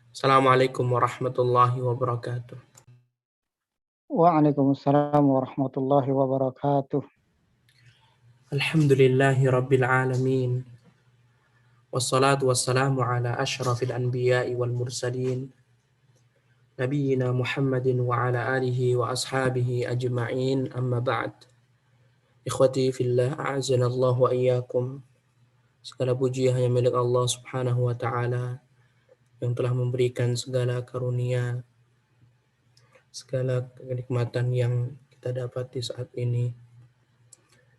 Assalamualaikum warahmatullahi wabarakatuh. Waalaikumsalam warahmatullahi wabarakatuh. Alhamdulillahi rabbil alamin. Wassalatu wassalamu ala ashrafil anbiya'i wal mursalin. Nabiyyina Muhammadin wa ala alihi wa ashabihi ajma'in, amma ba'd. Ikhwati fillah, a'azanallahu wa iyyakum. Segala puji hanya milik Allah subhanahu wa ta'ala yang telah memberikan segala karunia, segala kenikmatan yang kita dapati saat ini.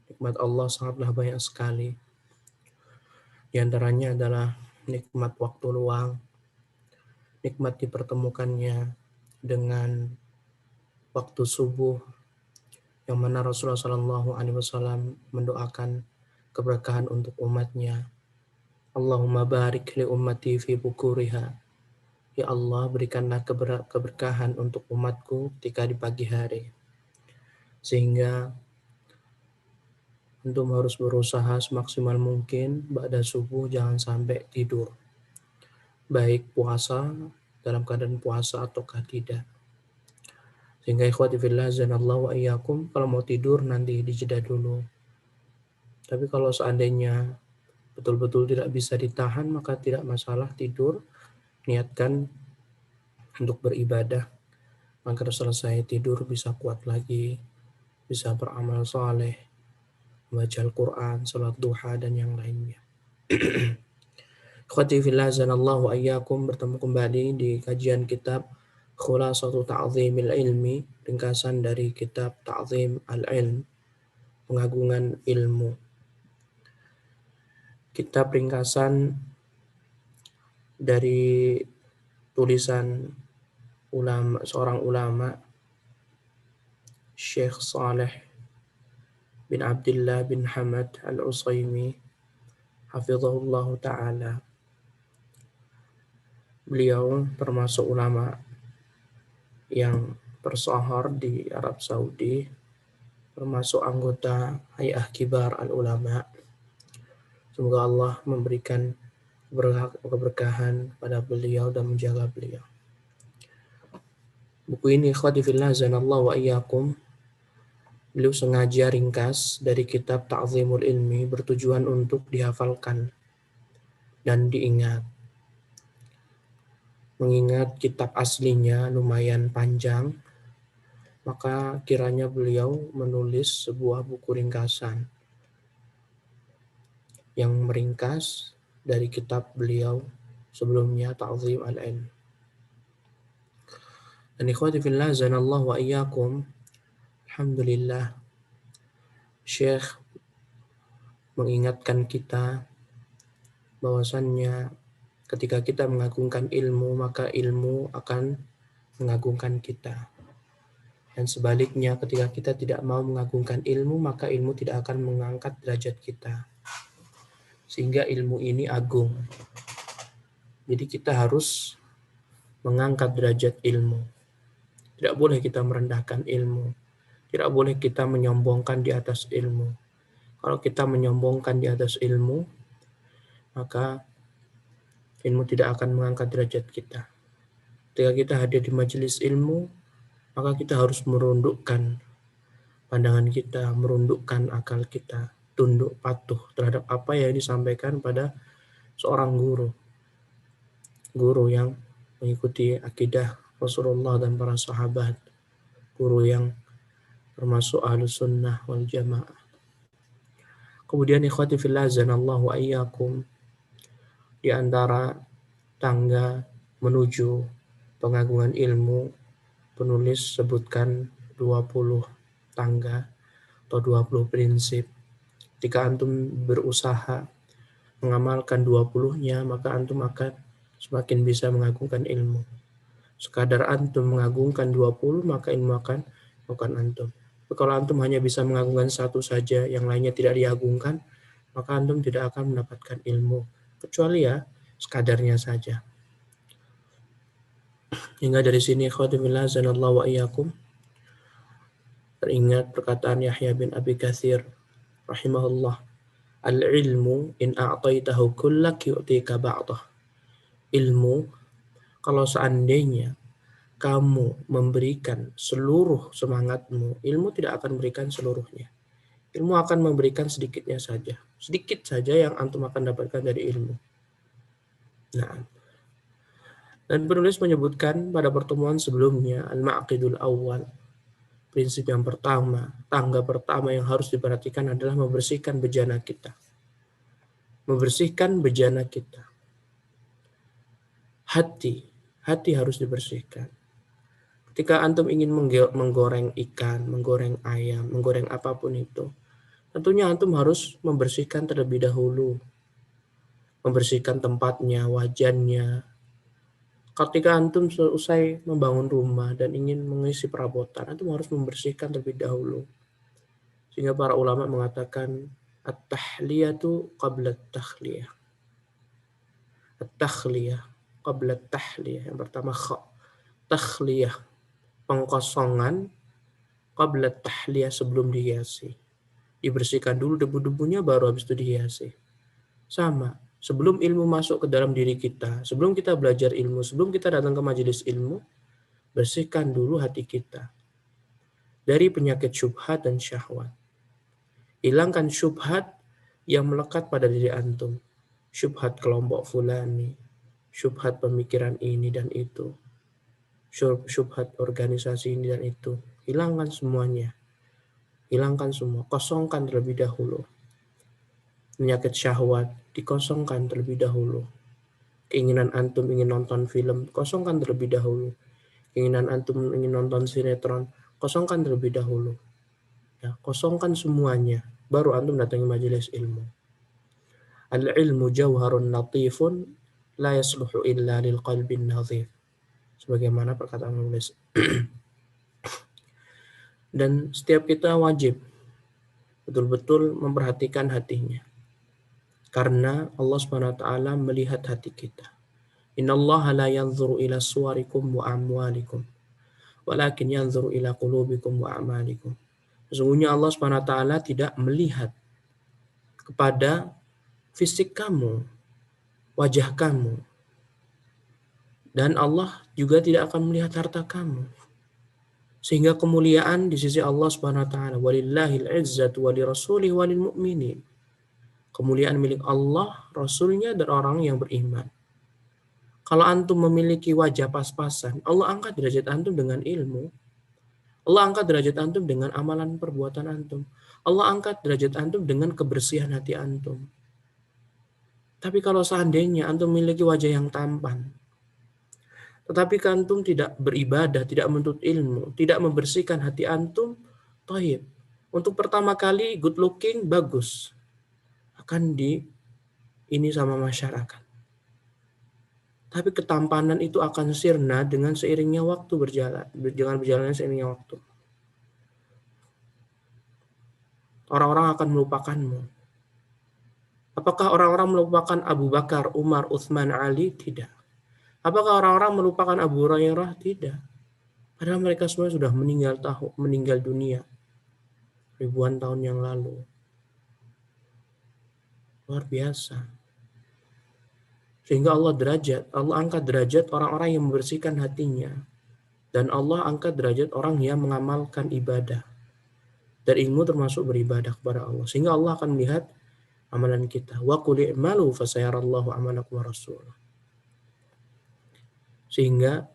Nikmat Allah sangatlah banyak sekali. Di antaranya adalah nikmat waktu luang, nikmat dipertemukannya dengan waktu subuh, yang mana Rasulullah SAW mendoakan keberkahan untuk umatnya. Allahumma barik li ummati fi bukuriha. Ya Allah, berikanlah keberkahan untuk umatku ketika di pagi hari. Sehingga antum harus berusaha semaksimal mungkin ba'da subuh jangan sampai tidur. Baik puasa, dalam keadaan puasa ataukah tidak. Sehingga ikhwati fillah zanallahu wa iyyakum, kalau mau tidur nanti dijeda dulu. Tapi kalau seandainya betul-betul tidak bisa ditahan, maka tidak masalah tidur. Niatkan untuk beribadah. Agar selesai tidur bisa kuat lagi, bisa beramal saleh, membaca Al-Quran, salat duha, dan yang lainnya. Ikhwati fillah zanallahu wa iyyakum, bertemu kembali di kajian kitab Khulasatu Ta'zimil Ilmi, ringkasan dari kitab Ta'zim Al-Ilm, pengagungan ilmu. Kitab ringkasan dari tulisan seorang ulama, Syekh Saleh bin Abdullah bin Hamad Al-Utsaimin, hafizahullah ta'ala. Beliau termasuk ulama yang tersohor di Arab Saudi, termasuk anggota Hay'ah Kibar Al-Ulama. Semoga Allah memberikan keberkahan pada beliau dan menjaga beliau. Buku ini ikhwati fillah zanallahu wa iyyakum, beliau sengaja ringkas dari kitab Ta'zimul Ilmi, bertujuan untuk dihafalkan dan diingat. Mengingat kitab aslinya lumayan panjang, maka kiranya beliau menulis sebuah buku ringkasan yang meringkas dari kitab beliau sebelumnya, Ta'zim Al-Ilm. Dan ikhwati fillah zanallahu wa iyyakum, alhamdulillah, Syekh mengingatkan kita bahwasannya ketika kita mengagungkan ilmu, maka ilmu akan mengagungkan kita. Dan sebaliknya, ketika kita tidak mau mengagungkan ilmu, maka ilmu tidak akan mengangkat derajat kita. Sehingga ilmu ini agung. Jadi kita harus mengangkat derajat ilmu. Tidak boleh kita merendahkan ilmu. Tidak boleh kita menyombongkan di atas ilmu. Kalau kita menyombongkan di atas ilmu, maka ilmu tidak akan mengangkat derajat kita. Ketika kita hadir di majelis ilmu, maka kita harus merundukkan pandangan kita, merundukkan akal kita, tunduk patuh terhadap apa yang disampaikan pada seorang guru. Guru yang mengikuti akidah Rasulullah dan para sahabat. Guru yang termasuk ahlus sunnah wal jamaah. Kemudian ikhwati fillah zanallahu wa iyyakum, di antara tangga menuju pengagungan ilmu, penulis sebutkan 20 tangga atau 20 prinsip. Jika antum berusaha mengamalkan 20-nya, maka antum akan semakin bisa mengagungkan ilmu. Sekadar antum mengagungkan 20, maka ilmu akan antum. Tapi kalau antum hanya bisa mengagungkan satu saja, yang lainnya tidak diagungkan, maka antum tidak akan mendapatkan ilmu. Kecuali ya sekadarnya saja. Hingga dari sini khawatibillah zanallahu wa iyyakum, teringat perkataan Yahya bin Abi Katsir rahimahullah, al-ilmu in a'taitahu kullak yu'tika ba'dah. Ilmu, Kalau seandainya kamu memberikan seluruh semangatmu, ilmu tidak akan memberikan seluruhnya. Ilmu akan memberikan sedikitnya saja. Sedikit saja yang antum akan dapatkan dari ilmu. Nah, dan penulis menyebutkan pada pertemuan sebelumnya, al-ma'qidul awal, prinsip yang pertama, tangga pertama yang harus diperhatikan adalah membersihkan bejana kita. Membersihkan bejana kita. Hati harus dibersihkan. Ketika antum ingin menggoreng ikan, menggoreng ayam, menggoreng apapun itu, tentunya antum harus membersihkan terlebih dahulu. Membersihkan tempatnya, wajannya. Ketika antum selesai membangun rumah dan ingin mengisi perabotan, antum harus membersihkan terlebih dahulu. Sehingga para ulama mengatakan at-tahliyatu qabla at-takhliyah. At-takhliyah qabla at-tahliyah. Yang pertama takhliyah, pengkosongan, qabla at-tahliyah, sebelum dihiasi. Dibersihkan dulu debu-debunya baru habis itu dihiasi. Sama, sebelum ilmu masuk ke dalam diri kita, sebelum kita belajar ilmu, sebelum kita datang ke majelis ilmu, bersihkan dulu hati kita dari penyakit syubhat dan syahwat. Hilangkan syubhat yang melekat pada diri antum. Syubhat kelompok fulani, syubhat pemikiran ini dan itu, syubhat organisasi ini dan itu. Hilangkan semuanya. Hilangkan semua. Kosongkan terlebih dahulu. Penyakit syahwat dikosongkan terlebih dahulu. Keinginan antum ingin nonton film, kosongkan terlebih dahulu. Keinginan antum ingin nonton sinetron, kosongkan terlebih dahulu. Ya, kosongkan semuanya, baru antum datangi majelis ilmu. Al-ilmu jauharun latifun la yasluhu illa lil qalbin nadhif. Sebagaimana perkataan penulis. Dan setiap kita wajib betul-betul memperhatikan hatinya. Karena Allah SWT melihat hati kita. Innallaha la yanzuru ila suwarikum wa amwalikum, walakin yanzuru ila qulubikum wa a'malikum. Sesungguhnya Allah SWT tidak melihat kepada fisik kamu, wajah kamu. Dan Allah juga tidak akan melihat harta kamu. Sehingga kemuliaan di sisi Allah SWT, walillahil izzatu wa lirasulihi wa lil mu'minin. Kemuliaan milik Allah, Rasulnya, dan orang yang beriman. Kalau antum memiliki wajah pas-pasan, Allah angkat derajat antum dengan ilmu. Allah angkat derajat antum dengan amalan perbuatan antum. Allah angkat derajat antum dengan kebersihan hati antum. Tapi kalau seandainya antum memiliki wajah yang tampan, tetapi antum tidak beribadah, tidak menuntut ilmu, tidak membersihkan hati antum, thayyib. Untuk pertama kali good looking bagus. Akan ini sama masyarakat. Tapi ketampanan itu akan sirna dengan seiringnya waktu berjalan. Dengan berjalannya seiringnya waktu. Orang-orang akan melupakanmu. Apakah orang-orang melupakan Abu Bakar, Umar, Utsman, Ali? Tidak. Apakah orang-orang melupakan Abu Hurairah? Tidak. Padahal mereka semua sudah meninggal dunia ribuan tahun yang lalu. Luar biasa. Sehingga Allah angkat derajat orang-orang yang membersihkan hatinya. Dan Allah angkat derajat orang yang mengamalkan ibadah. Dan ilmu termasuk beribadah kepada Allah. Sehingga Allah akan melihat amalan kita. Wa qul i'malu fasayarallahu amalakum wa rasuluh. Sehingga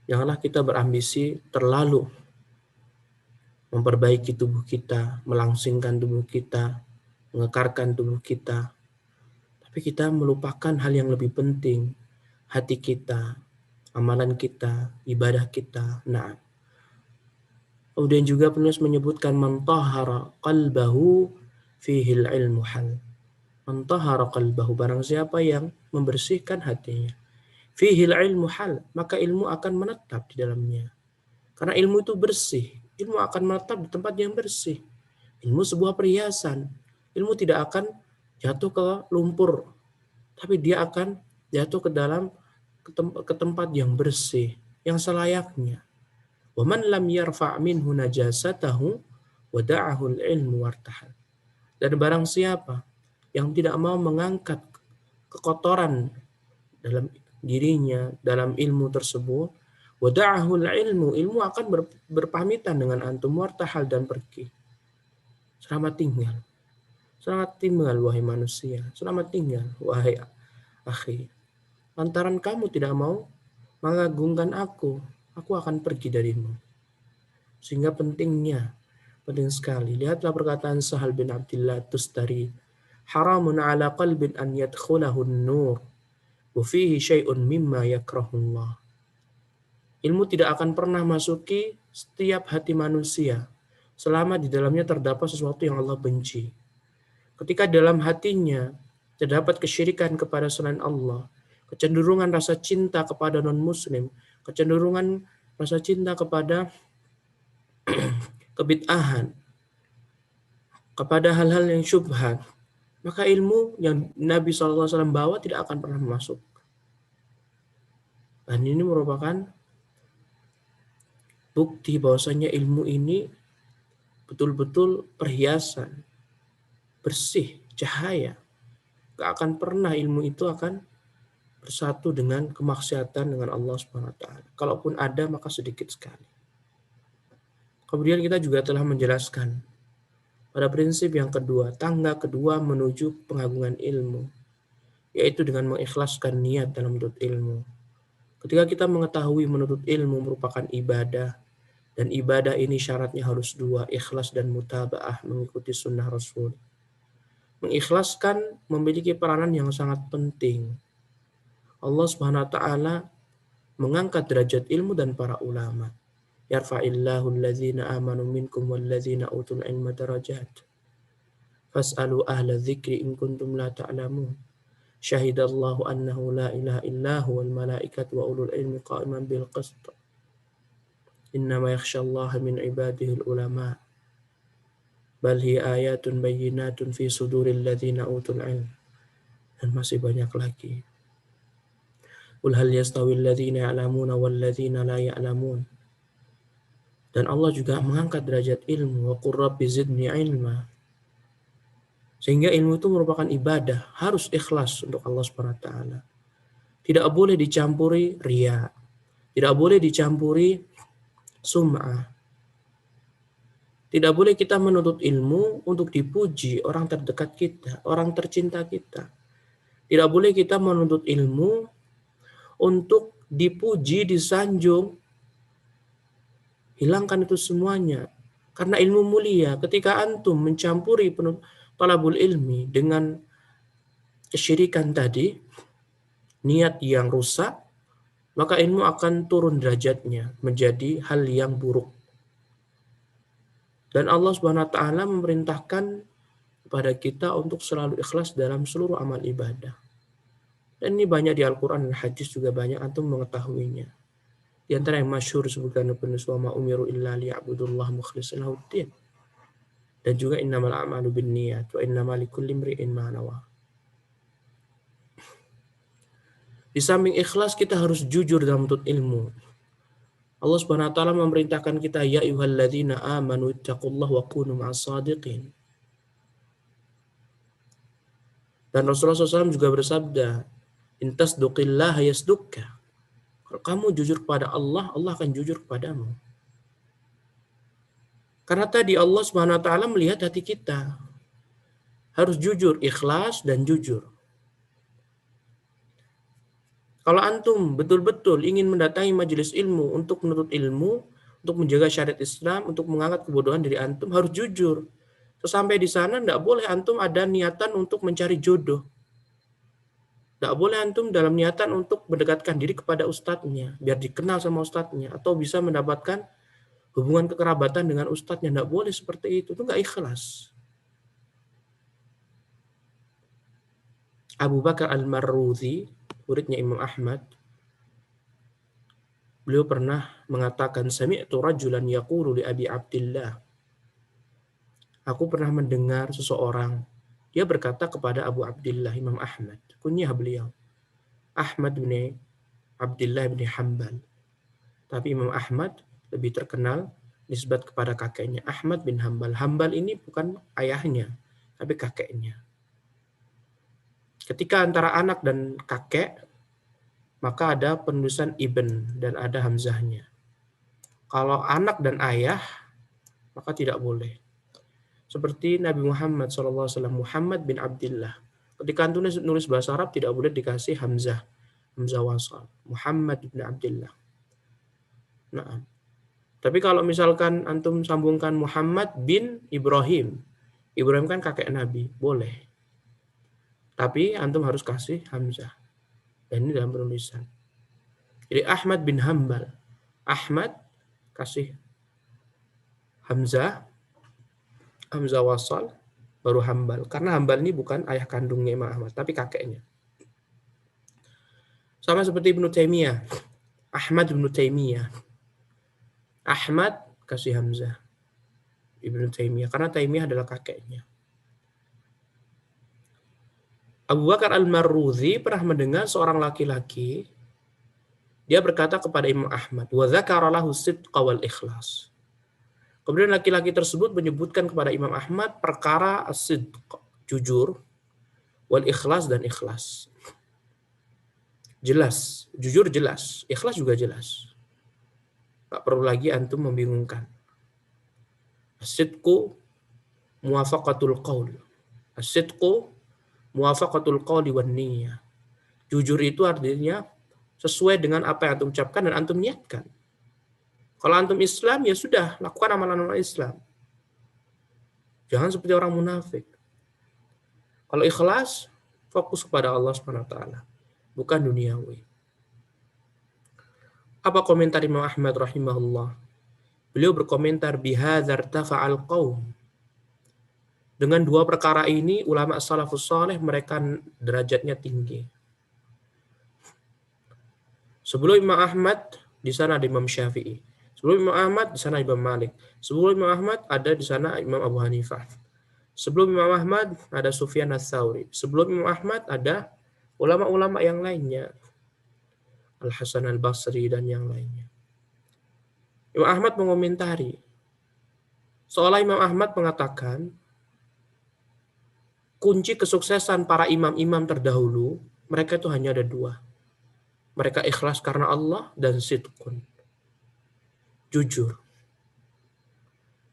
janganlah kita berambisi terlalu memperbaiki tubuh kita, melangsingkan tubuh kita, mengekarkan tubuh kita. Tapi kita melupakan hal yang lebih penting, hati kita, amalan kita, ibadah kita. Nah, kemudian juga penulis menyebutkan man tahara qalbahu fihil ilmu hal. Man tahara qalbahu, barang siapa yang membersihkan hatinya, fihil ilmu hal, maka ilmu akan menetap di dalamnya. Karena ilmu itu bersih, ilmu akan menetap di tempat yang bersih. Ilmu sebuah perhiasan. Ilmu tidak akan jatuh ke lumpur, tapi dia akan jatuh ke tempat yang bersih, yang selayaknya. Wa man lam yarfa' minhu najasatahu wada'ahu al-ilmu wartahal. Dan barang siapa yang tidak mau mengangkat kekotoran dalam dirinya dalam ilmu tersebut, wada'ahul ilmu akan berpamitan dengan antum, wartahal, dan pergi. Selamat tinggal. Selamat tinggal wahai manusia. Selamat tinggal wahai akhi. Lantaran kamu tidak mau mengagungkan aku akan pergi darimu. Sehingga penting sekali. Lihatlah perkataan Sahal bin Abdullah Tustari. Haramun ala qalbin an yadkhulahu nur wa fihi syai'un mimma yakrahullah. Ilmu tidak akan pernah masuki setiap hati manusia selama di dalamnya terdapat sesuatu yang Allah benci. Ketika dalam hatinya terdapat kesyirikan kepada selain Allah, kecenderungan rasa cinta kepada non-muslim, kecenderungan rasa cinta kepada kebid'ahan, kepada hal-hal yang syubhat, maka ilmu yang Nabi SAW bawa tidak akan pernah masuk. Dan ini merupakan bukti bahwasanya ilmu ini betul-betul perhiasan, bersih, cahaya. Gak akan pernah ilmu itu akan bersatu dengan kemaksiatan dengan Allah SWT. Kalaupun ada, maka sedikit sekali. Kemudian kita juga telah menjelaskan pada prinsip yang kedua, tangga kedua menuju pengagungan ilmu, yaitu dengan mengikhlaskan niat dalam menuntut ilmu. Ketika kita mengetahui menuntut ilmu merupakan ibadah, dan ibadah ini syaratnya harus dua, ikhlas dan mutaba'ah, mengikuti sunnah Rasul. Mengikhlaskan memiliki peranan yang sangat penting. Allah Subhanahu wa taala mengangkat derajat ilmu dan para ulama. Yarfa'illahu allazina amanu minkum wallazina utul ilma darajat. Fas'alu ahla dzikri in kuntum la ta'lamun. Syahidallahu annahu la ilaha illahu wal malaikatu wa ulul ilmi qa'iman bil qist. Innama yakhshallaha min ibadihil ulama. Bal hiya ayatun bayyinatun fi suduril ladzina utul ilm. Dan masih banyak lagi. Qul hal yastawil ladzina ya'lamuna wal ladzina la ya'lamun. Dan Allah juga mengangkat derajat ilmu. Wa qur rabbi zidni ilma. Sehingga ilmu itu merupakan ibadah. Harus ikhlas untuk Allah SWT. Tidak boleh dicampuri riya. Tidak boleh dicampuri sum'ah. Tidak boleh kita menuntut ilmu untuk dipuji orang terdekat kita, orang tercinta kita. Tidak boleh kita menuntut ilmu untuk dipuji, disanjung. Hilangkan itu semuanya. Karena ilmu mulia. Ketika antum mencampuri talabul ilmi dengan kesyirikan tadi, niat yang rusak, maka ilmu akan turun derajatnya menjadi hal yang buruk. Dan Allah Subhanahu wa taala memerintahkan kepada kita untuk selalu ikhlas dalam seluruh amal ibadah. Dan ini banyak di Al-Qur'an dan hadis juga banyak antum mengetahuinya. Di antara yang masyhur disebutkan penulis wa ma umiru illa liya'budullaha mukhlishina lahuddin. Dan juga innamal a'malu binniyat wa innamal likulli imri'in ma nawa. Di samping ikhlas kita harus jujur dalam menuntut ilmu. Allah Subhanahu wa taala memerintahkan kita ya ayyuhalladzina amanu ittaqullaha wa kunu ma'as shadiqin. Dan Rasulullah SAW juga bersabda, in tasduqillaha yasdukka. Kalau kamu jujur kepada Allah, Allah akan jujur kepadamu. Karena tadi Allah Subhanahu wa taala melihat hati kita. Harus jujur, ikhlas dan jujur. Kalau antum betul-betul ingin mendatangi majelis ilmu untuk menuntut ilmu, untuk menjaga syariat Islam, untuk mengangkat kebodohan dari antum, harus jujur. Sampai di sana tidak boleh antum ada niatan untuk mencari jodoh. Tidak boleh antum dalam niatan untuk mendekatkan diri kepada ustadznya, biar dikenal sama ustadznya, atau bisa mendapatkan hubungan kekerabatan dengan ustadznya. Tidak boleh seperti itu nggak ikhlas. Abu Bakar Al-Marruzi, muridnya Imam Ahmad, beliau pernah mengatakan, sami'tu rajulan yaqulu li Abi Abdillah. Aku pernah mendengar seseorang, dia berkata kepada Abu Abdillah, Imam Ahmad, kunyah beliau, Ahmad bin Abdillah bin Hanbal. Tapi Imam Ahmad lebih terkenal nisbat kepada kakeknya, Ahmad bin Hanbal. Hanbal ini bukan ayahnya, tapi kakeknya. Ketika antara anak dan kakek, maka ada penulisan ibn dan ada hamzahnya. Kalau anak dan ayah, maka tidak boleh. Seperti Nabi Muhammad SAW, Muhammad bin Abdullah. Ketika nulis bahasa Arab tidak boleh dikasih hamzah wasal. Muhammad bin Abdullah. Nah, tapi kalau misalkan antum sambungkan Muhammad bin Ibrahim, Ibrahim kan kakek Nabi, boleh. Tapi antum harus kasih hamzah. Dan ini dalam penulisan. Jadi Ahmad bin Hambal. Ahmad kasih hamzah wasal, baru Hambal. Karena Hambal ini bukan ayah kandungnya Imam Ahmad, tapi kakeknya. Sama seperti Ibnu Taimiyah. Ahmad bin Taimiyah. Ahmad kasih hamzah. Ibnu Taimiyah. Karena Taimiyah adalah kakeknya. Abu Bakar Al-Marruzi pernah mendengar seorang laki-laki, dia berkata kepada Imam Ahmad, wa dzakara lahu sidqa wal ikhlas. Kemudian laki-laki tersebut menyebutkan kepada Imam Ahmad perkara as-sidq, jujur, wal ikhlas dan ikhlas. Jelas, jujur jelas, ikhlas juga jelas. Tak perlu lagi antum membingungkan. As-sidqu muwafaqatul qaul. As-sidqu muwafaqatul qawli wan niyyah. Jujur itu artinya sesuai dengan apa yang antum ucapkan dan antum niatkan. Kalau antum Islam, ya sudah, lakukan amalan-amalan Islam. Jangan seperti orang munafik. Kalau ikhlas, fokus kepada Allah SWT, bukan duniawi. Apa komentar Imam Ahmad rahimahullah? Beliau berkomentar, bihadzar tafa'al qaum. Dengan dua perkara ini, ulama salafus saleh mereka derajatnya tinggi. Sebelum Imam Ahmad, di sana ada Imam Syafi'i. Sebelum Imam Ahmad, di sana Imam Malik. Sebelum Imam Ahmad, ada di sana Imam Abu Hanifah. Sebelum Imam Ahmad, ada Sufyan ats-Tsauri. Sebelum Imam Ahmad, ada ulama-ulama yang lainnya. Al-Hasan al-Basri dan yang lainnya. Imam Ahmad mengomentari. Seolah Imam Ahmad mengatakan, kunci kesuksesan para imam-imam terdahulu, mereka itu hanya ada dua. Mereka ikhlas karena Allah dan sidqun. Jujur.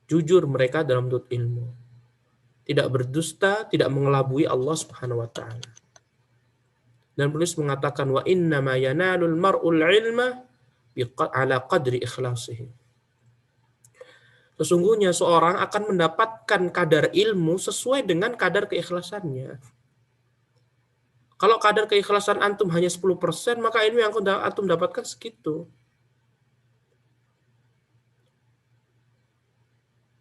Jujur mereka dalam menuntut ilmu. Tidak berdusta, tidak mengelabui Allah Subhanahu wa taala. Dan penulis mengatakan wa inna ma yanalul mar'ul ilma ala qadri ikhlasihi. Sesungguhnya seorang akan mendapatkan kadar ilmu sesuai dengan kadar keikhlasannya. Kalau kadar keikhlasan antum hanya 10%, maka ilmu yang antum dapatkan segitu.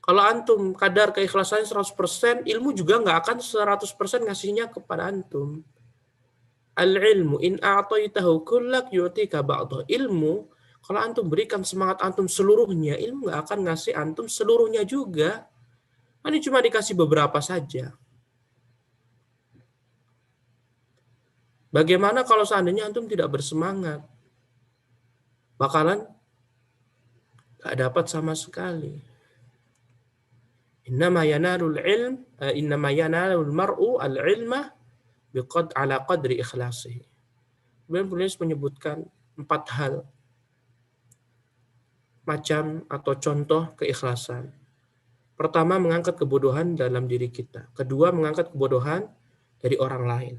Kalau antum kadar keikhlasannya 100%, ilmu juga nggak akan 100% ngasihnya kepada antum. Al-ilmu in a'taitahu kullak yu'tika ba'dah. Ilmu, kalau antum berikan semangat antum seluruhnya, ilmu nggak akan ngasih antum seluruhnya juga. Ini cuma dikasih beberapa saja. Bagaimana kalau seandainya antum tidak bersemangat? Bakalan nggak dapat sama sekali. Innama yanalul mar'u al-ilma ala qadri ikhlasihi. Kemudian penulis menyebutkan 4 hal macam atau contoh keikhlasan. Pertama, mengangkat kebodohan dalam diri kita. Kedua, mengangkat kebodohan dari orang lain.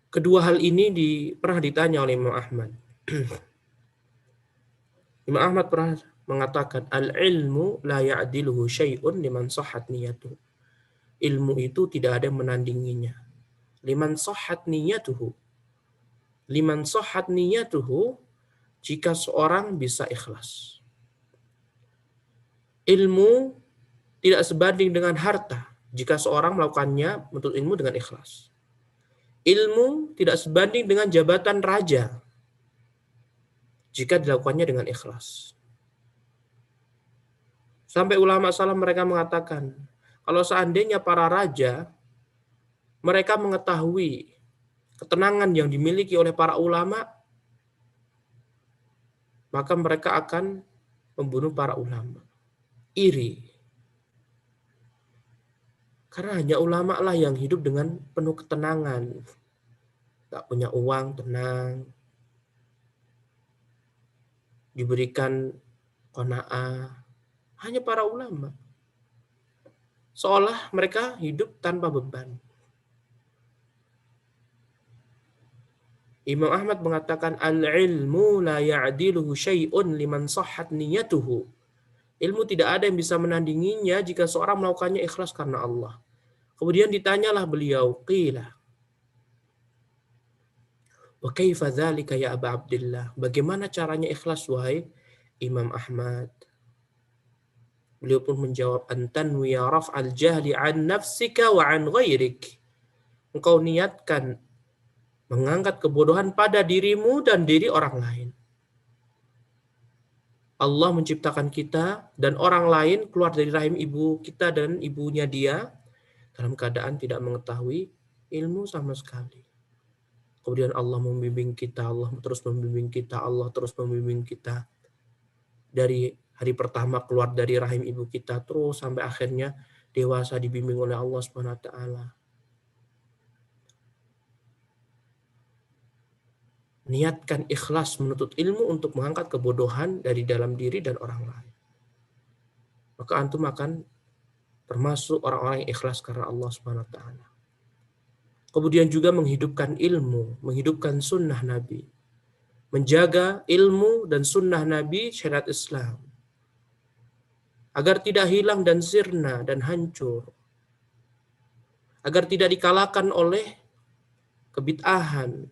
Kedua hal ini pernah ditanya oleh Imam Ahmad. Imam Ahmad pernah mengatakan, al-ilmu la ya'diluhu syai'un liman sahhat niyatuhu. Ilmu itu tidak ada yang menandinginya. Liman sahhat niyatuhu. Liman sahhat niyatuhu, jika seorang bisa ikhlas. Ilmu tidak sebanding dengan harta jika seorang melakukannya menuntut ilmu dengan ikhlas. Ilmu tidak sebanding dengan jabatan raja jika dilakukannya dengan ikhlas. Sampai ulama salaf mereka mengatakan, kalau seandainya para raja mereka mengetahui ketenangan yang dimiliki oleh para ulama, maka mereka akan membunuh para ulama. Iri. Karena hanya ulama lah yang hidup dengan penuh ketenangan. gak punya uang, tenang. Diberikan qanaah. Hanya para ulama. Seolah mereka hidup tanpa beban. Imam Ahmad mengatakan, al-ilmu la ya'diluhu syai'un liman sahhat niyatuhu. Ilmu tidak ada yang bisa menandinginya jika seorang melakukannya ikhlas karena Allah. Kemudian ditanyalah beliau, qila, wa kaifa dzalika ya Aba Abdillah? Bagaimana caranya ikhlas wahai Imam Ahmad? Beliau pun menjawab, antanwiya raf'al jahli an nafsika wa an ghairik. Engkau niatkan mengangkat kebodohan pada dirimu dan diri orang lain. Allah menciptakan kita dan orang lain keluar dari rahim ibu kita dan ibunya dia dalam keadaan tidak mengetahui ilmu sama sekali. Kemudian Allah membimbing kita, Allah terus membimbing kita, Allah terus membimbing kita. Dari hari pertama keluar dari rahim ibu kita terus sampai akhirnya dewasa dibimbing oleh Allah Subhanahu wa taala. Niatkan ikhlas menuntut ilmu untuk mengangkat kebodohan dari dalam diri dan orang lain. Maka antum akan termasuk orang-orang yang ikhlas karena Allah Subhanahu wa taala. Kemudian juga menghidupkan ilmu, menghidupkan sunnah Nabi. Menjaga ilmu dan sunnah Nabi syariat Islam. Agar tidak hilang dan sirna dan hancur. Agar tidak dikalahkan oleh kebid'ahan,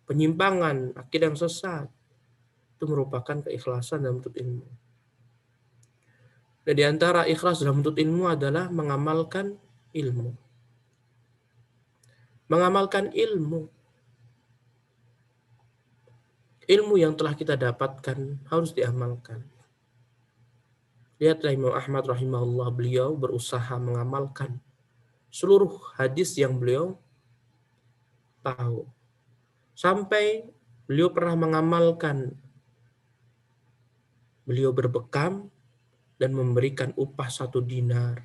penyimpangan, akidah yang sesat. Itu merupakan keikhlasan dalam menuntut ilmu. Dan di antara ikhlas dalam menuntut ilmu adalah mengamalkan ilmu. Mengamalkan ilmu. Ilmu yang telah kita dapatkan harus diamalkan. Lihatlah Imam Ahmad rahimahullah, beliau berusaha mengamalkan seluruh hadis yang beliau tahu. Sampai beliau pernah mengamalkan, beliau berbekam dan memberikan upah 1 dinar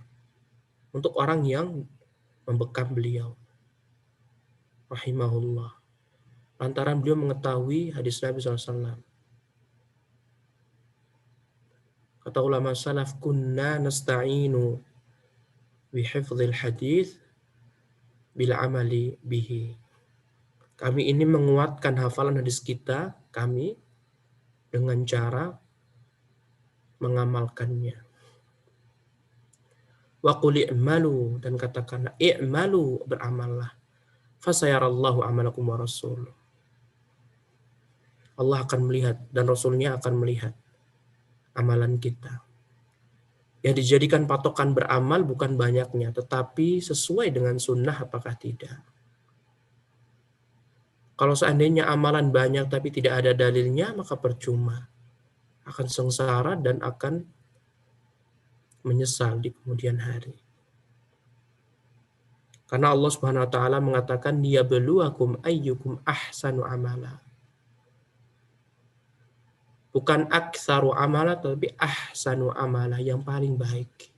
untuk orang yang membekam beliau. Rahimahullah. Lantaran beliau mengetahui hadis Nabi SAW. Kata ulama salaf, kunna nasta'inu bihifdzil hadis bil amali bihi. Kami ini menguatkan hafalan hadis kita, kami, dengan cara mengamalkannya. Wa qul i'malu, dan katakanlah i'malu, beramallah. Fasayarallahu amalakum wa rasul. Allah akan melihat dan Rasulnya akan melihat amalan kita. Yang dijadikan patokan beramal bukan banyaknya, tetapi sesuai dengan sunnah apakah tidak. Kalau seandainya amalan banyak tapi tidak ada dalilnya, maka percuma. Akan sengsara dan akan menyesal di kemudian hari. Karena Allah Subhanahu wa taala mengatakan, liyabluwakum ayyukum ahsanu amala. Bukan aktsaru amala, tapi ahsanu amala, yang paling baik.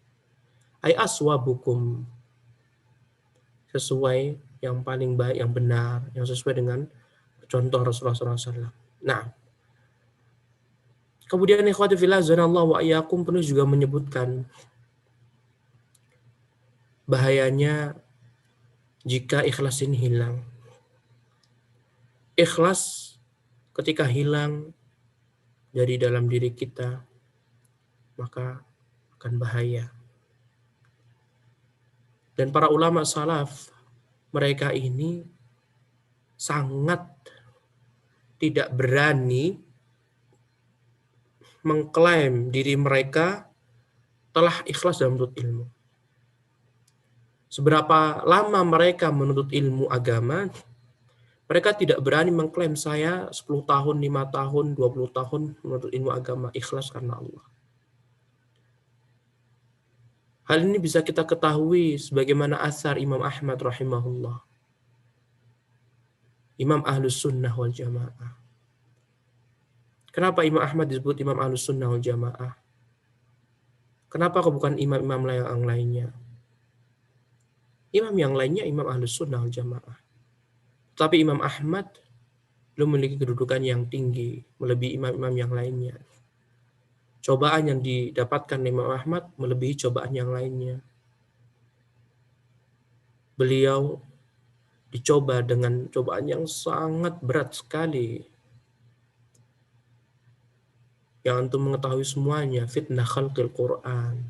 Ay aswabukum, sesuai yang paling baik, yang benar, yang sesuai dengan contoh Rasulullah SAW. Nah, kemudian ikhwati fillah azanallahu wa iyyakum penuh juga menyebutkan bahayanya jika ikhlas ini hilang. Ikhlas ketika hilang dari dalam diri kita, maka akan bahaya. Dan para ulama salaf, mereka ini sangat tidak berani mengklaim diri mereka telah ikhlas dalam menuntut ilmu. Seberapa lama mereka menuntut ilmu agama, mereka tidak berani mengklaim saya 10 tahun, 5 tahun, 20 tahun menuntut ilmu agama, ikhlas karena Allah. Hal ini bisa kita ketahui sebagaimana asar Imam Ahmad rahimahullah. Imam Ahlus Sunnah wal Jamaah. Kenapa Imam Ahmad disebut Imam Ahlus Sunnah wal Jamaah? Kenapa bukan imam-imam yang lainnya? Imam yang lainnya Imam Ahlus Sunnah wal Jamaah. Tapi Imam Ahmad belum memiliki kedudukan yang tinggi melebihi imam-imam yang lainnya. Cobaan yang didapatkan Imam Ahmad melebihi cobaan yang lainnya. Beliau dicoba dengan cobaan yang sangat berat sekali. Yang antum mengetahui semuanya, fitnah khalqil Quran.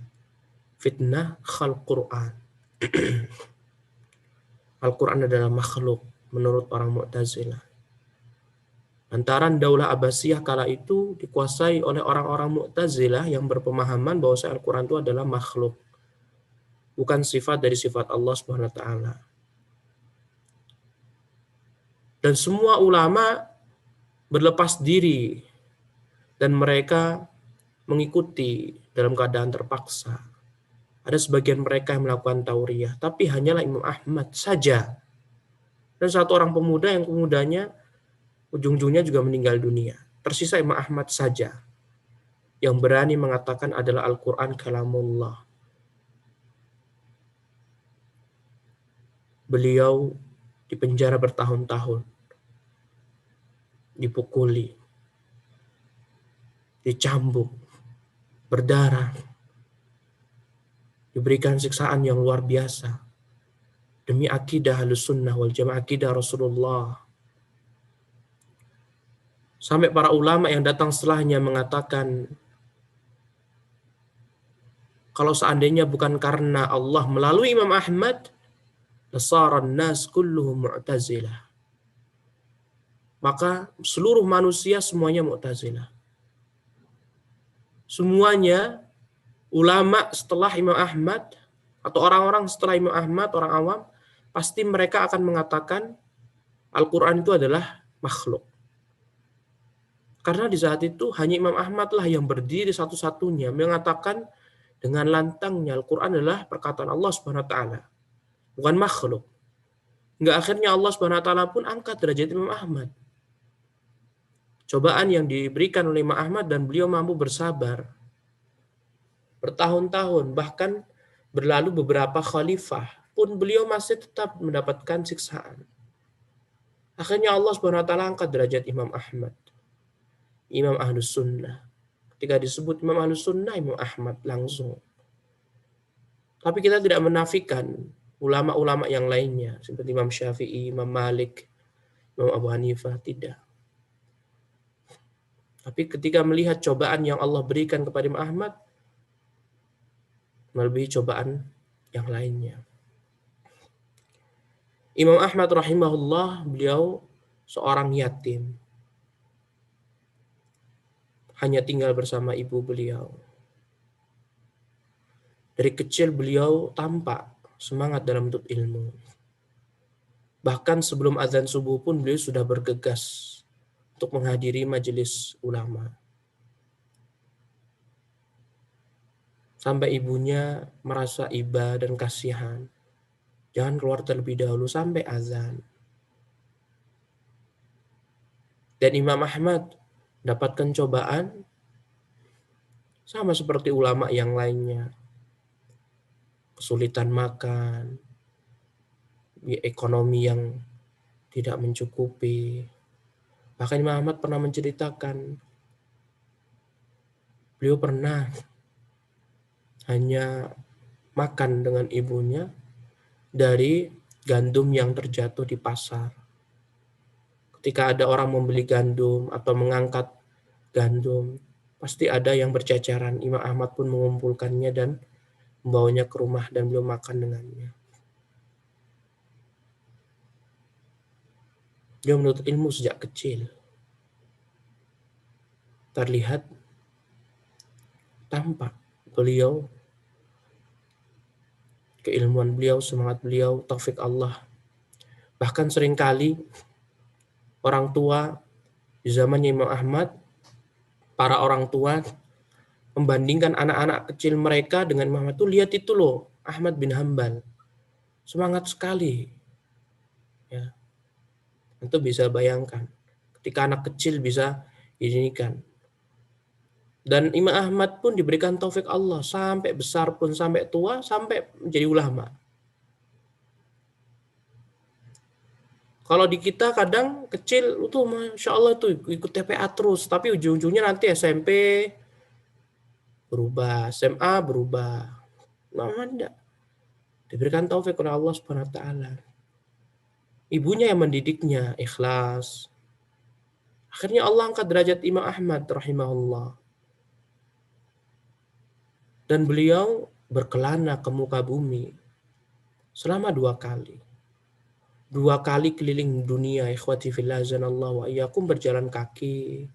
Fitnah khalq Quran. Al-Quran adalah makhluk menurut orang Mu'tazilah. Lantaran Daulah Abbasiyah kala itu dikuasai oleh orang-orang Mu'tazilah yang berpemahaman bahwa Al-Quran itu adalah makhluk, bukan sifat dari sifat Allah Subhanahu wa taala. Dan semua ulama berlepas diri dan mereka mengikuti dalam keadaan terpaksa. Ada sebagian mereka yang melakukan tauriyah, tapi hanyalah Imam Ahmad saja. Dan satu orang pemuda yang pemudanya ujung-ujungnya juga meninggal dunia. Tersisa Imam Ahmad saja yang berani mengatakan adalah Al-Quran kalamullah. Beliau dipenjara bertahun-tahun, dipukuli, dicambuk, berdarah, diberikan siksaan yang luar biasa demi akidah Ahlussunnah wal Jamaah, akidah Rasulullah. Sampai para ulama yang datang setelahnya mengatakan, kalau seandainya bukan karena Allah melalui Imam Ahmad, nasaran nas kulluhum mu'tazilah. Maka seluruh manusia semuanya Mu'tazilah. Semuanya ulama setelah Imam Ahmad atau orang-orang setelah Imam Ahmad, orang awam, pasti mereka akan mengatakan Al-Quran itu adalah makhluk. Karena di saat itu hanya Imam Ahmad lah yang berdiri satu-satunya mengatakan dengan lantangnya Al-Quran adalah perkataan Allah Subhanahu wa taala, bukan makhluk. Hingga akhirnya Allah Subhanahu wa taala pun angkat derajat Imam Ahmad. Cobaan yang diberikan oleh Imam Ahmad dan beliau mampu bersabar bertahun-tahun, bahkan berlalu beberapa khalifah pun beliau masih tetap mendapatkan siksaan. Akhirnya Allah Subhanahu wa taala angkat derajat Imam Ahmad, Imam Ahlus Sunnah. Ketika disebut Imam Ahlus Sunnah, Imam Ahmad langsung. Tapi kita tidak menafikan ulama-ulama yang lainnya seperti Imam Syafi'i, Imam Malik, Imam Abu Hanifah, tidak. Tapi ketika melihat cobaan yang Allah berikan kepada Imam Ahmad, melebihi cobaan yang lainnya. Imam Ahmad rahimahullah, beliau seorang yatim. Hanya tinggal bersama ibu beliau. Dari kecil beliau tampak semangat dalam menuntut ilmu. Bahkan sebelum azan subuh pun beliau sudah bergegas untuk menghadiri majelis ulama. Sampai ibunya merasa iba dan kasihan. Jangan keluar terlebih dahulu sampai azan. Dan Imam Ahmad dapatkan cobaan sama seperti ulama yang lainnya. Kesulitan makan, ekonomi yang tidak mencukupi. Bahkan Imam Ahmad pernah menceritakan, beliau pernah hanya makan dengan ibunya dari gandum yang terjatuh di pasar. Ketika ada orang membeli gandum atau mengangkat gandum, pasti ada yang berceceran. Imam Ahmad pun mengumpulkannya dan membawanya ke rumah dan beliau makan dengannya. Dia menuntut ilmu sejak kecil. Terlihat tampak beliau, keilmuan beliau, semangat beliau, taufik Allah. Bahkan seringkali orang tua di zaman Imam Ahmad, para orang tua membandingkan anak-anak kecil mereka dengan Imam Ahmad itu, lihat itu loh, Ahmad bin Hambal. Semangat sekali. Ya. Itu bisa bayangkan ketika anak kecil bisa dijadikan. Dan Imam Ahmad pun diberikan taufik Allah sampai besar pun, sampai tua, sampai menjadi ulama. Kalau di kita kadang kecil itu Masya Allah tuh ikut TPA terus, tapi ujung-ujungnya nanti SMP berubah, SMA berubah. Mama enggak. Diberikan taufik oleh Allah Subhanahu wa taala. Ibunya yang mendidiknya ikhlas. Akhirnya Allah angkat derajat Imam Ahmad rahimahullah. Dan beliau berkelana ke muka bumi selama 2 kali. 2 kali keliling dunia, ikhwati fillah zanallahu wa iyyakum, berjalan kaki.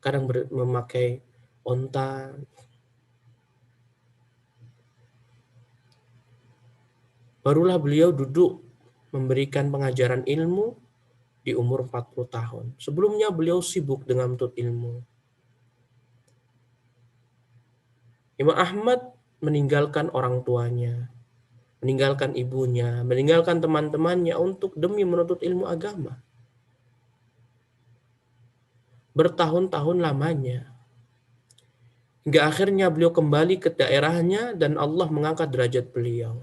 Kadang memakai onta. Barulah beliau duduk memberikan pengajaran ilmu di umur 40 tahun. Sebelumnya beliau sibuk dengan menuntut ilmu. Imam Ahmad meninggalkan orang tuanya, meninggalkan ibunya, meninggalkan teman-temannya untuk demi menuntut ilmu agama. Bertahun-tahun lamanya. Hingga akhirnya beliau kembali ke daerahnya dan Allah mengangkat derajat beliau.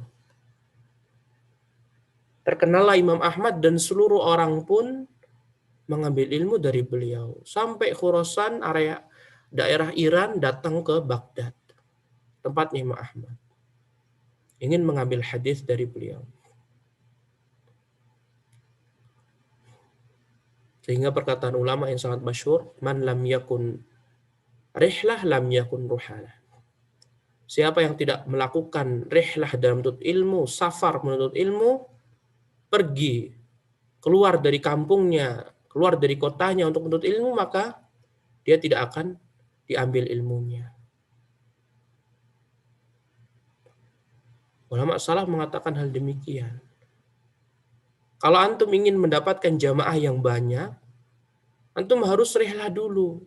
Terkenallah Imam Ahmad dan seluruh orang pun mengambil ilmu dari beliau. Sampai Khurasan, area daerah Iran, datang ke Baghdad, tempatnya Imam Ahmad. Ingin mengambil hadis dari beliau. Sehingga perkataan ulama yang sangat masyhur, man lam yakun rihlah lam yakun ruhalah. Siapa yang tidak melakukan rihlah dalam menuntut ilmu, safar menuntut ilmu, pergi, keluar dari kampungnya, keluar dari kotanya untuk menuntut ilmu, maka dia tidak akan diambil ilmunya. Ulama salaf mengatakan hal demikian. Kalau antum ingin mendapatkan jamaah yang banyak, antum harus rihlah dulu.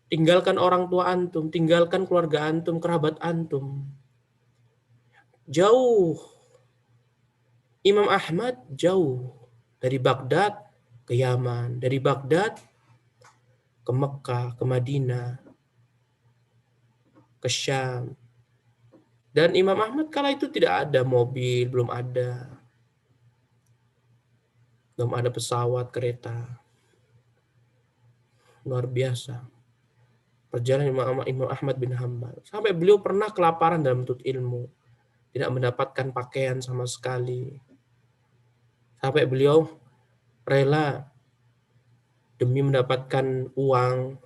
Tinggalkan orang tua antum, tinggalkan keluarga antum, kerabat antum. Jauh. Imam Ahmad jauh. Dari Baghdad ke Yaman, dari Baghdad ke Mekah, ke Madinah, ke Syam. Dan Imam Ahmad kala itu tidak ada mobil, belum ada pesawat, kereta. Luar biasa. Perjalanan Imam Ahmad bin Hanbal. Sampai beliau pernah kelaparan dalam menuntut ilmu. Tidak mendapatkan pakaian sama sekali. Sampai beliau rela demi mendapatkan uang,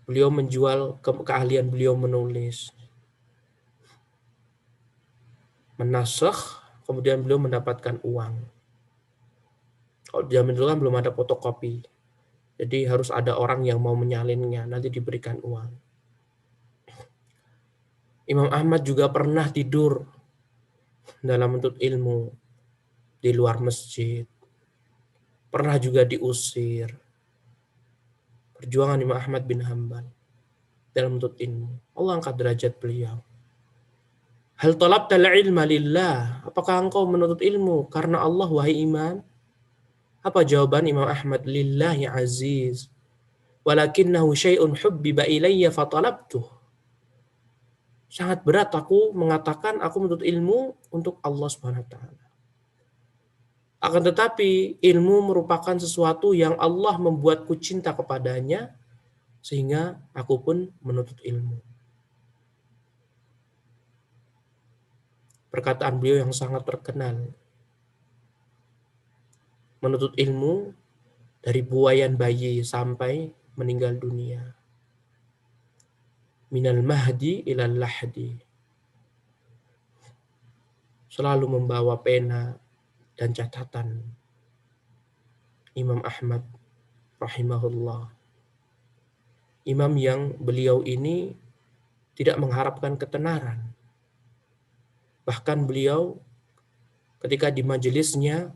beliau menjual keahlian beliau menulis. Menasakh, kemudian beliau mendapatkan uang. Kalau zaman dulu kan belum ada fotokopi. Jadi harus ada orang yang mau menyalinnya, nanti diberikan uang. Imam Ahmad juga pernah tidur dalam menuntut ilmu di luar masjid. Pernah juga diusir. Perjuangan Imam Ahmad bin Hanbal dalam menuntut ilmu. Allah angkat derajat beliau. Hal talabtal ilma lillah? Apakah engkau menuntut ilmu karena Allah, wahai Imam? Apa jawaban Imam Ahmad? Lillahi aziz. Walakinnahu syai'un hubbiba ilayya fatalabtuh. Sangat berat aku mengatakan aku menuntut ilmu untuk Allah Subhanahu wa taala. Akan tetapi ilmu merupakan sesuatu yang Allah membuatku cinta kepadanya sehingga aku pun menuntut ilmu. Perkataan beliau yang sangat terkenal. Menuntut ilmu dari buayan bayi sampai meninggal dunia. Minal mahdi ilal lahdi. Selalu membawa pena dan catatan. Imam Ahmad rahimahullah. Imam yang beliau ini tidak mengharapkan ketenaran. Bahkan beliau ketika di majelisnya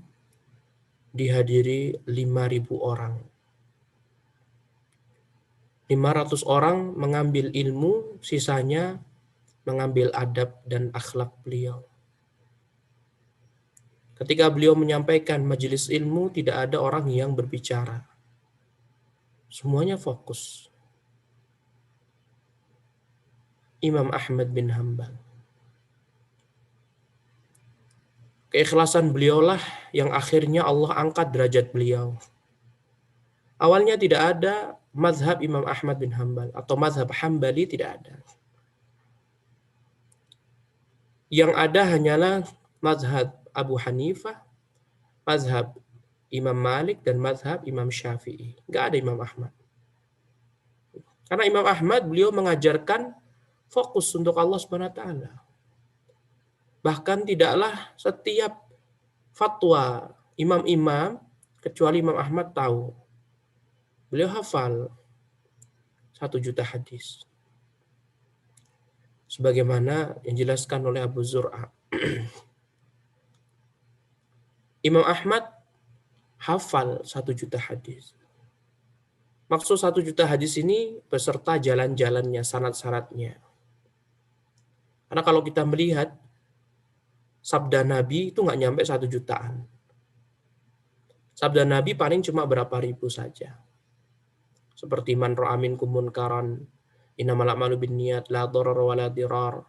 dihadiri 5.000 orang. 500 orang mengambil ilmu, sisanya mengambil adab dan akhlak beliau. Ketika beliau menyampaikan majelis ilmu, tidak ada orang yang berbicara. Semuanya fokus. Imam Ahmad bin Hanbal. Keikhlasan beliaulah yang akhirnya Allah angkat derajat beliau. Awalnya tidak ada mazhab Imam Ahmad bin Hambal atau mazhab Hambali, tidak ada. Yang ada hanyalah mazhab Abu Hanifah, mazhab Imam Malik, dan mazhab Imam Syafi'i. Nggak ada Imam Ahmad. Karena Imam Ahmad beliau mengajarkan fokus untuk Allah Subhanahu wa taala. Bahkan tidaklah setiap fatwa imam-imam kecuali Imam Ahmad tahu. Beliau hafal 1 juta hadis. Sebagaimana yang dijelaskan oleh Abu Zur'a. Imam Ahmad hafal 1 juta hadis. Maksud 1 juta hadis ini beserta jalan-jalannya, syarat-syaratnya. Karena kalau kita melihat sabda Nabi itu nggak nyampe 1 jutaan. Sabda Nabi paling cuma berapa ribu saja. Seperti man ra'a minkum munkaran, innamal a'malu binniyat, la dharar wa la dirar,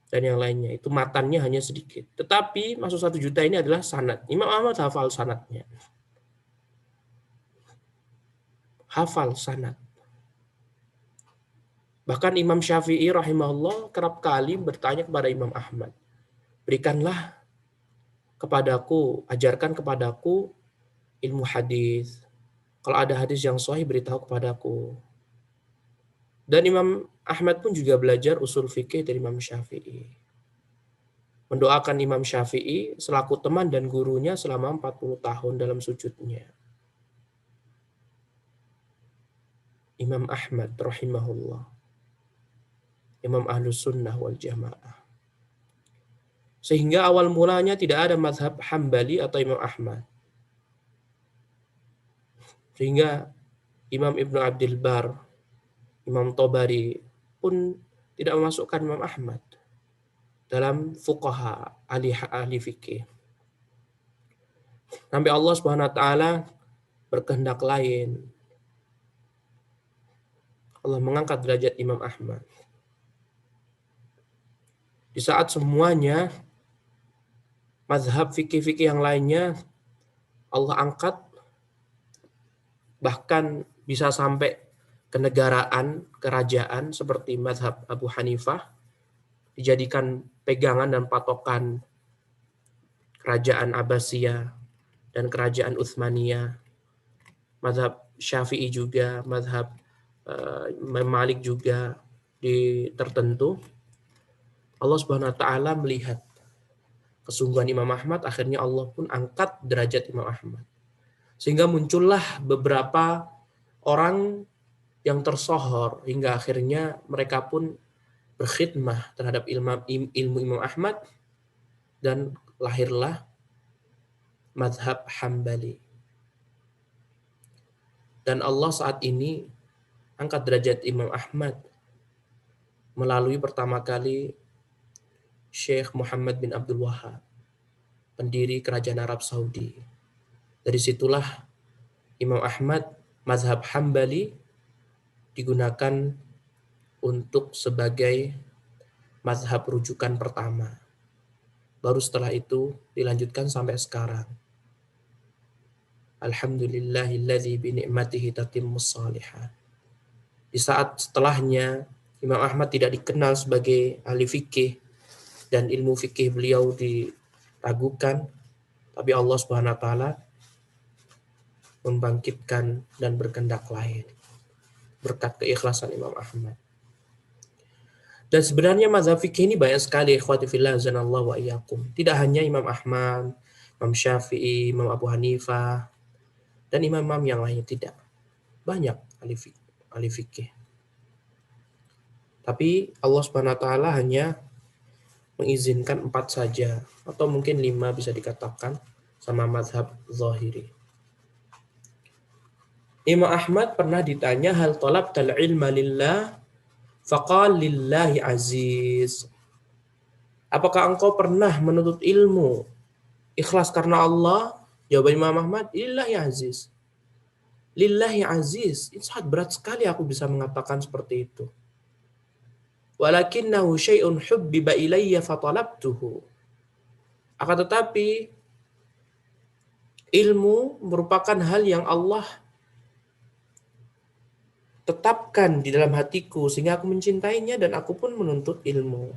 dan yang lainnya. Itu matannya hanya sedikit. Tetapi maksud 1 juta ini adalah sanad. Imam Ahmad hafal sanadnya. Hafal sanad. Bahkan Imam Syafi'i rahimahullah kerap kali bertanya kepada Imam Ahmad, berikanlah kepadaku, ajarkan kepadaku ilmu hadis. Kalau ada hadis yang sahih, beritahu kepadaku. Dan Imam Ahmad pun juga belajar usul fikih dari Imam Syafi'i. Mendoakan Imam Syafi'i selaku teman dan gurunya selama 40 tahun dalam sujudnya. Imam Ahmad rahimahullah. Imam Ahlus Sunnah wal Jamaah. Sehingga awal mulanya tidak ada mazhab Hambali atau Imam Ahmad. Sehingga Imam Ibnu Abdul Bar, Imam Tobari pun tidak memasukkan Imam Ahmad dalam fuqaha, ahli fikih. Sampai Allah Subhanahu wa taala berkehendak lain. Allah mengangkat derajat Imam Ahmad. Di saat semuanya mazhab fikih-fikih yang lainnya Allah angkat, bahkan bisa sampai kenegaraan, kerajaan seperti mazhab Abu Hanifah dijadikan pegangan dan patokan kerajaan Abbasiyah dan kerajaan Utsmaniyah. Mazhab Syafi'i juga, mazhab Malik juga di tertentu. Allah Subhanahu wa taala melihat kesungguhan Imam Ahmad, akhirnya Allah pun angkat derajat Imam Ahmad. Sehingga muncullah beberapa orang yang tersohor hingga akhirnya mereka pun berkhidmah terhadap ilmu Imam Ahmad dan lahirlah mazhab Hambali. Dan Allah saat ini angkat derajat Imam Ahmad melalui pertama kali Syekh Muhammad bin Abdul Wahab, pendiri kerajaan Arab Saudi. Dari situlah Imam Ahmad, mazhab Hambali, digunakan untuk sebagai mazhab rujukan pertama. Baru setelah itu dilanjutkan sampai sekarang. Alhamdulillahilladzi bi ni'matihi tatimmus shalihat. Di saat setelahnya Imam Ahmad tidak dikenal sebagai ahli fikih dan ilmu fikih beliau diragukan, tapi Allah Subhanahu wa taala membangkitkan dan berkehendak lain berkat keikhlasan Imam Ahmad. Dan sebenarnya mazhab fikih ini banyak sekali, ikhwati fillah azanallahu wa iyyakum. Tidak hanya Imam Ahmad, Imam Syafi'i, Imam Abu Hanifah, dan imam-imam yang lainnya, tidak. Banyak ahli fikih. Tapi Allah Subhanahu wa taala hanya mengizinkan 4 saja, atau mungkin 5 bisa dikatakan, sama mazhab Zahiri. Imam Ahmad pernah ditanya, hal talabtal ilma lillah? Faqal lillahi aziz. Apakah engkau pernah menuntut ilmu ikhlas karena Allah? Jawaban Imam Ahmad, lillahi aziz. Lillahi aziz. Itu sangat berat sekali aku bisa mengatakan seperti itu. Walakinnahu syai'un hubbiba ilayya fatalabtuhu. Akan tetapi ilmu merupakan hal yang Allah tetapkan di dalam hatiku sehingga aku mencintainya dan aku pun menuntut ilmu.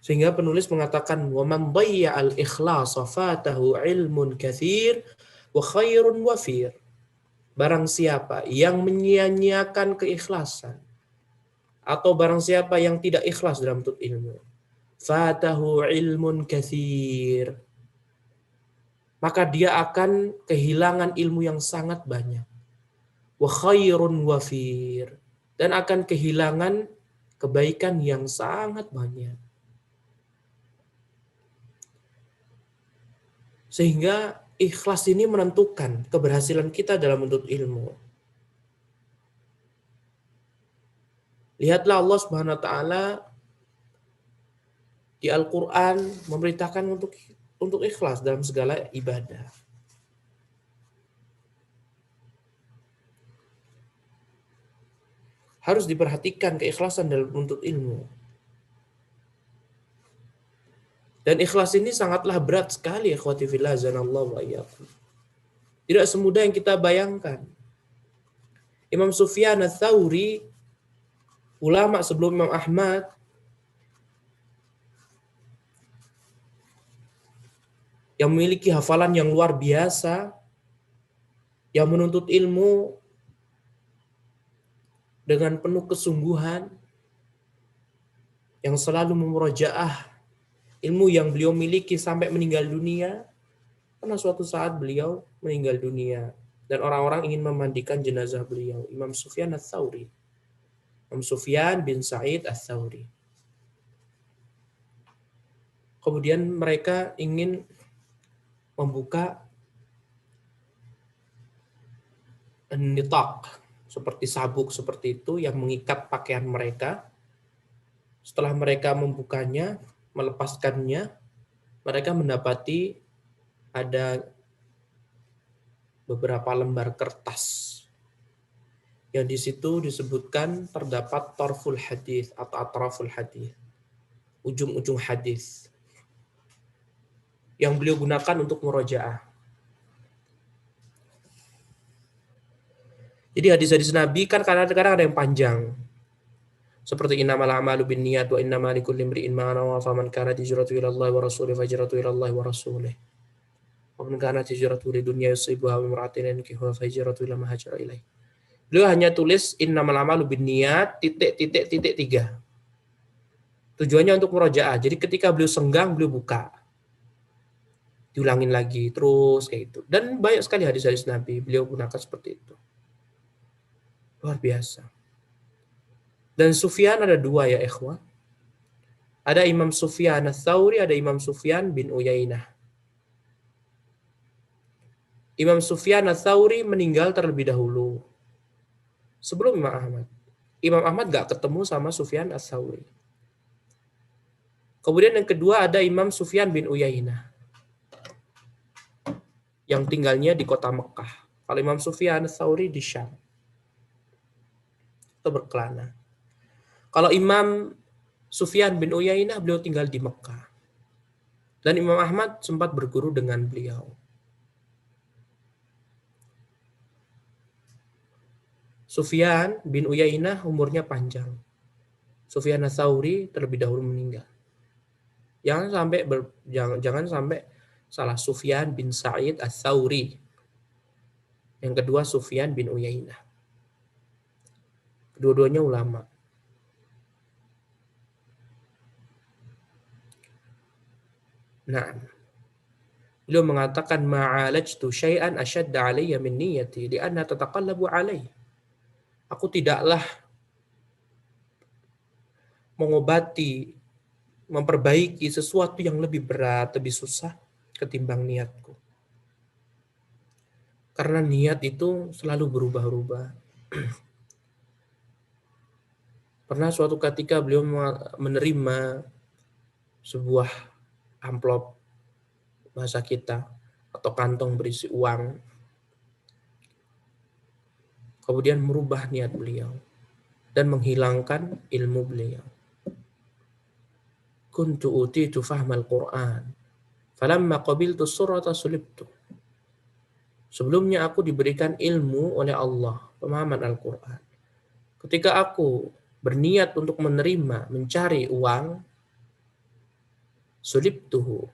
Sehingga penulis mengatakan wa man dhayya'al ikhlasa fatahu ilmun katsir wa khairun wafir. Barang siapa yang menyia-nyiakan keikhlasan atau barang siapa yang tidak ikhlas dalam menuntut ilmu, fatahu ilmun katsir, maka dia akan kehilangan ilmu yang sangat banyak. Wa khairun wafir, dan akan kehilangan kebaikan yang sangat banyak. Sehingga ikhlas ini menentukan keberhasilan kita dalam menuntut ilmu. Lihatlah Allah Subhanahu wa taala di Al-Qur'an memerintahkan untuk ikhlas dalam segala ibadah. Harus diperhatikan keikhlasan dalam menuntut ilmu. Dan ikhlas ini sangatlah berat sekali, ikhwati fillah zanallahu wa iyyakum. Tidak semudah yang kita bayangkan. Imam Sufyan Ats-Tsauri, ulama sebelum Imam Ahmad, yang memiliki hafalan yang luar biasa, yang menuntut ilmu dengan penuh kesungguhan, yang selalu memurojaah ilmu yang beliau miliki sampai meninggal dunia. Karena suatu saat beliau meninggal dunia dan orang-orang ingin memandikan jenazah beliau, Imam Sufyan Ats-Tsauri. Imam Sufyan bin Sa'id Ats-Tsauri. Kemudian mereka ingin membuka nitaq, seperti sabuk seperti itu yang mengikat pakaian mereka. Setelah mereka membukanya, melepaskannya, mereka mendapati ada beberapa lembar kertas yang di situ disebutkan terdapat tarful hadis atau atraful hadis, ujung-ujung hadis yang beliau gunakan untuk murojaah. Jadi hadis-hadis Nabi kan kadang-kadang ada yang panjang. Seperti innamal a'malu binniyat wa innamal likulli imri'in ma nawa faman kanat hijratuhu ila Allah wa rasulih fahijratuhu ila Allah wa rasulih. Wa man kanat hijratuhu lidunya yusibuha wa imra'atin yankihuha fahijratuhu ila ma hajara ilaih. Beliau hanya tulis innamal a'malu binniyat titik-titik-titik 3. Tujuannya untuk murojaah. Jadi ketika beliau senggang, beliau buka. Diulangin lagi terus kayak gitu. Dan banyak sekali hadis-hadis Nabi beliau gunakan seperti itu. Luar biasa. Dan Sufyan ada 2 ya ikhwah. Ada Imam Sufyan Ats-Tsauri, ada Imam Sufyan bin Uyainah. Imam Sufyan Ats-Tsauri meninggal terlebih dahulu sebelum Imam Ahmad. Imam Ahmad gak ketemu sama Sufyan Ats-Tsauri. Kemudian yang kedua ada Imam Sufyan bin Uyainah yang tinggalnya di kota Mekah. Kalau Imam Sufyan Ats-Tsauri di Syam. Itu berkelana. Kalau Imam Sufyan bin Uyainah beliau tinggal di Mekah. Dan Imam Ahmad sempat berguru dengan beliau. Sufyan bin Uyainah umurnya panjang. Sufyan Ats-Tsauri terlebih dahulu meninggal. Jangan sampai salah, Sufyan bin Sa'id Ats-Tsauri. Yang kedua Sufyan bin Uyainah. Kedua-duanya ulama. Nah, beliau mengatakan ma'alajtu syai'an asyadda 'alayya min niyyati li'anna tataqallabu 'alayya. Aku tidaklah mengobati, memperbaiki sesuatu yang lebih berat, lebih susah ketimbang niatku. Karena niat itu selalu berubah-ubah. Pernah suatu ketika beliau menerima sebuah amplop bahasa kita atau kantong berisi uang. Kemudian merubah niat beliau dan menghilangkan ilmu beliau. kuntu utitu fahmal Qur'an falamma qabiltu surata sulibtu. Sebelumnya aku diberikan ilmu oleh Allah, pemahaman Al-Qur'an. Ketika aku berniat untuk menerima, mencari uang, sulibtuhu.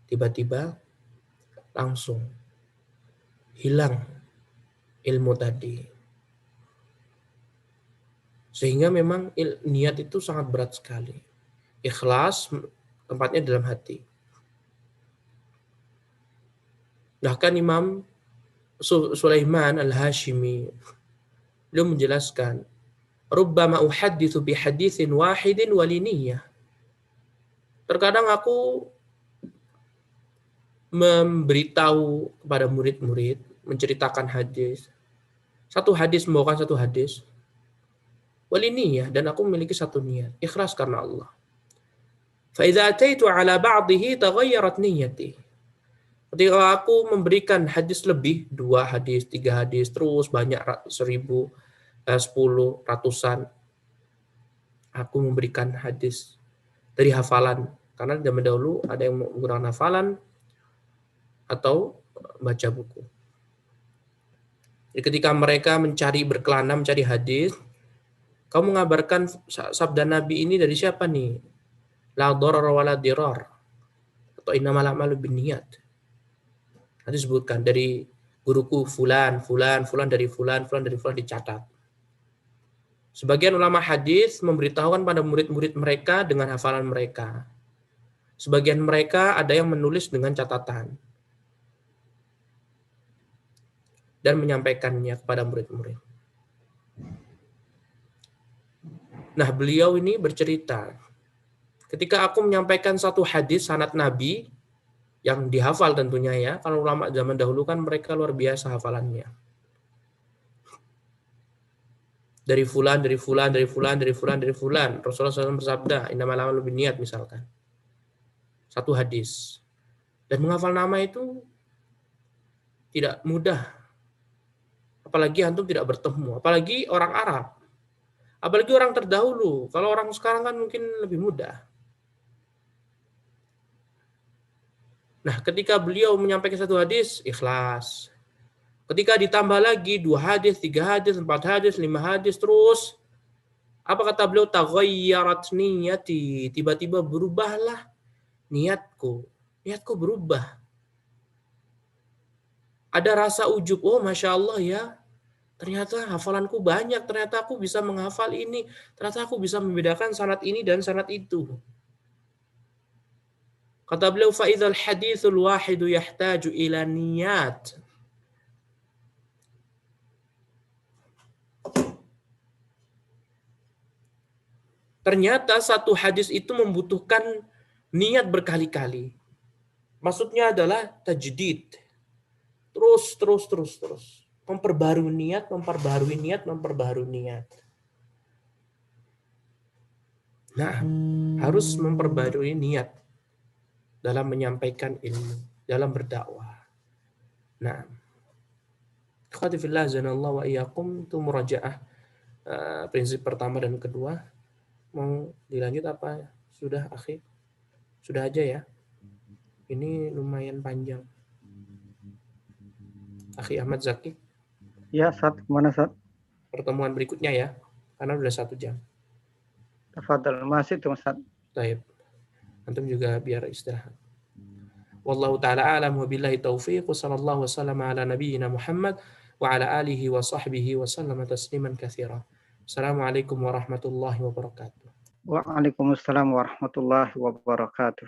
Tiba-tiba langsung hilang ilmu tadi. Sehingga memang niat itu sangat berat sekali. Ikhlas tempatnya dalam hati. Bahkan Imam Sulaiman Al-Hashimi beliau menjelaskan, "Rubbama uhadditsu bi haditsin wahidin waliniyah." Terkadang aku memberitahu kepada murid-murid, menceritakan hadis. Satu hadis membawakan satu hadis. Waliniyah, dan aku memiliki satu niat, ikhlas karena Allah. Fa idza ataitu ala ba'dihi taghayyarat niyyati. Ketika aku memberikan hadis lebih, 2 hadis, 3 hadis, terus banyak 1000, 10, ratusan, aku memberikan hadis dari hafalan. Karena zaman dahulu ada yang menggunakan hafalan atau baca buku. Jadi ketika mereka mencari berkelana, mencari hadis, kamu mengabarkan sabda Nabi ini dari siapa nih? La darar wa la dirar. Atau innamal a'malu binniyat. Nanti disebutkan dari guruku fulan, fulan, fulan dari fulan, fulan dari fulan, dicatat. Sebagian ulama hadis memberitahukan pada murid-murid mereka dengan hafalan mereka. Sebagian mereka ada yang menulis dengan catatan dan menyampaikannya kepada murid-murid. Nah, beliau ini bercerita, ketika aku menyampaikan satu hadis sanad Nabi yang dihafal tentunya ya, kalau ulama zaman dahulu kan mereka luar biasa hafalannya. Dari fulan, dari fulan, dari fulan, dari fulan, dari fulan. Rasulullah SAW bersabda, innamal a'malu binniyat misalkan. Satu hadis. Dan menghafal nama itu tidak mudah. Apalagi antum tidak bertemu. Apalagi orang Arab. Apalagi orang terdahulu. Kalau orang sekarang kan mungkin lebih mudah. Nah, ketika beliau menyampaikan satu hadis, ikhlas. Ketika ditambah lagi 2 hadis, 3 hadis, 4 hadis, 5 hadis, terus apa kata beliau? Taghayyarat niyati. Tiba-tiba berubahlah niatku. Niatku berubah. Ada rasa ujub. Oh, Masya Allah ya. Ternyata hafalanku banyak. Ternyata aku bisa menghafal ini. Ternyata aku bisa membedakan sanad ini dan sanad itu. Kata beliau, فَإِذَا الْحَدِيثُ الْوَاحِدُ يَحْتَاجُ إِلَى نِيَّاتٍ. Ternyata satu hadis itu membutuhkan niat berkali-kali. Maksudnya adalah tajdid. Terus. Memperbarui niat, memperbarui niat, memperbarui niat. Nah, harus memperbarui niat dalam menyampaikan ilmu, dalam berdakwah. Nah, ikhwati fillah azanallahu wa iyyakum, itu murajaah prinsip pertama dan kedua. Mau dilanjut apa? Sudah, akhi? Sudah aja ya. Ini lumayan panjang. Akhi Ahmad Zaki. Ya, Ustaz. Mana, Ustaz? Pertemuan berikutnya ya. Karena sudah 1 jam. Tafadhal, masih tuh, Ustaz. Baik. Antum juga biar istirahat. Wallahu ta'ala a'lam wa billahi taufiq. Wa sallallahu wa sallama ala nabiyyina Muhammad wa ala alihi wa sahbihi wa sallama tasliman katsira. Assalamualaikum warahmatullahi wabarakatuh. Waalaikumsalam warahmatullahi wabarakatuh.